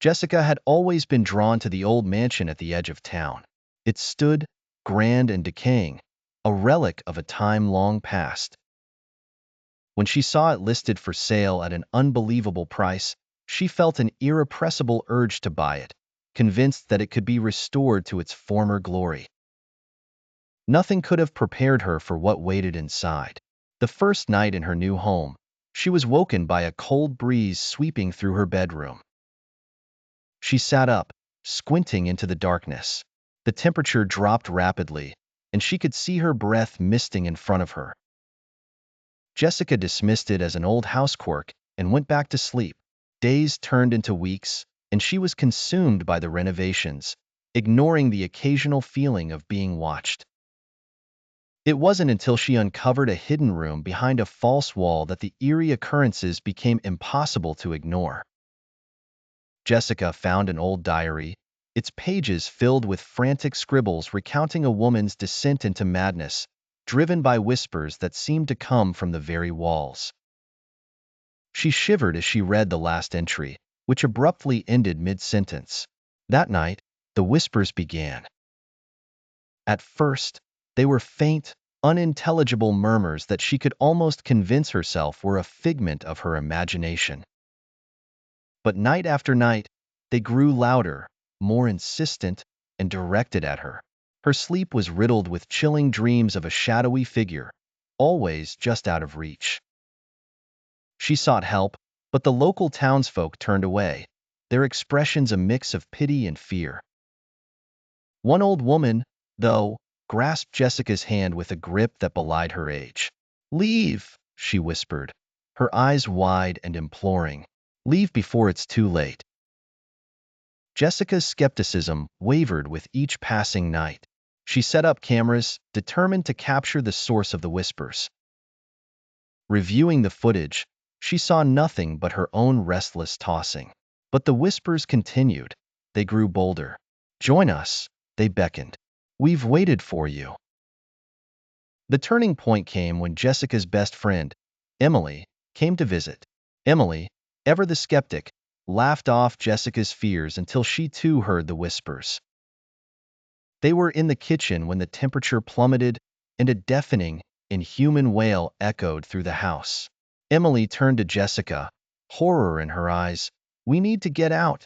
Jessica had always been drawn to the old mansion at the edge of town. It stood, grand and decaying, a relic of a time long past. When she saw it listed for sale at an unbelievable price, she felt an irrepressible urge to buy it, convinced that it could be restored to its former glory. Nothing could have prepared her for what waited inside. The first night in her new home, she was woken by a cold breeze sweeping through her bedroom. She sat up, squinting into the darkness. The temperature dropped rapidly, and she could see her breath misting in front of her. Jessica dismissed it as an old housequark and went back to sleep. Days turned into weeks, and she was consumed by the renovations, ignoring the occasional feeling of being watched. It wasn't until she uncovered a hidden room behind a false wall that the eerie occurrences became impossible to ignore. Jessica found an old diary, its pages filled with frantic scribbles recounting a woman's descent into madness, driven by whispers that seemed to come from the very walls. She shivered as she read the last entry, which abruptly ended mid-sentence. That night, the whispers began. At first, they were faint, unintelligible murmurs that she could almost convince herself were a figment of her imagination. But night after night, they grew louder, more insistent, and directed at her. Her sleep was riddled with chilling dreams of a shadowy figure, always just out of reach. She sought help, but the local townsfolk turned away, their expressions a mix of pity and fear. One old woman, though, grasped Jessica's hand with a grip that belied her age. "Leave," she whispered, her eyes wide and imploring. "Leave before it's too late." Jessica's skepticism wavered with each passing night. She set up cameras, determined to capture the source of the whispers. Reviewing the footage, she saw nothing but her own restless tossing. But the whispers continued. They grew bolder. "Join us," they beckoned. "We've waited for you." The turning point came when Jessica's best friend, Emily, came to visit. Emily, ever the skeptic, laughed off Jessica's fears until she too heard the whispers. They were in the kitchen when the temperature plummeted and a deafening, inhuman wail echoed through the house. Emily turned to Jessica, horror in her eyes. "We need to get out,"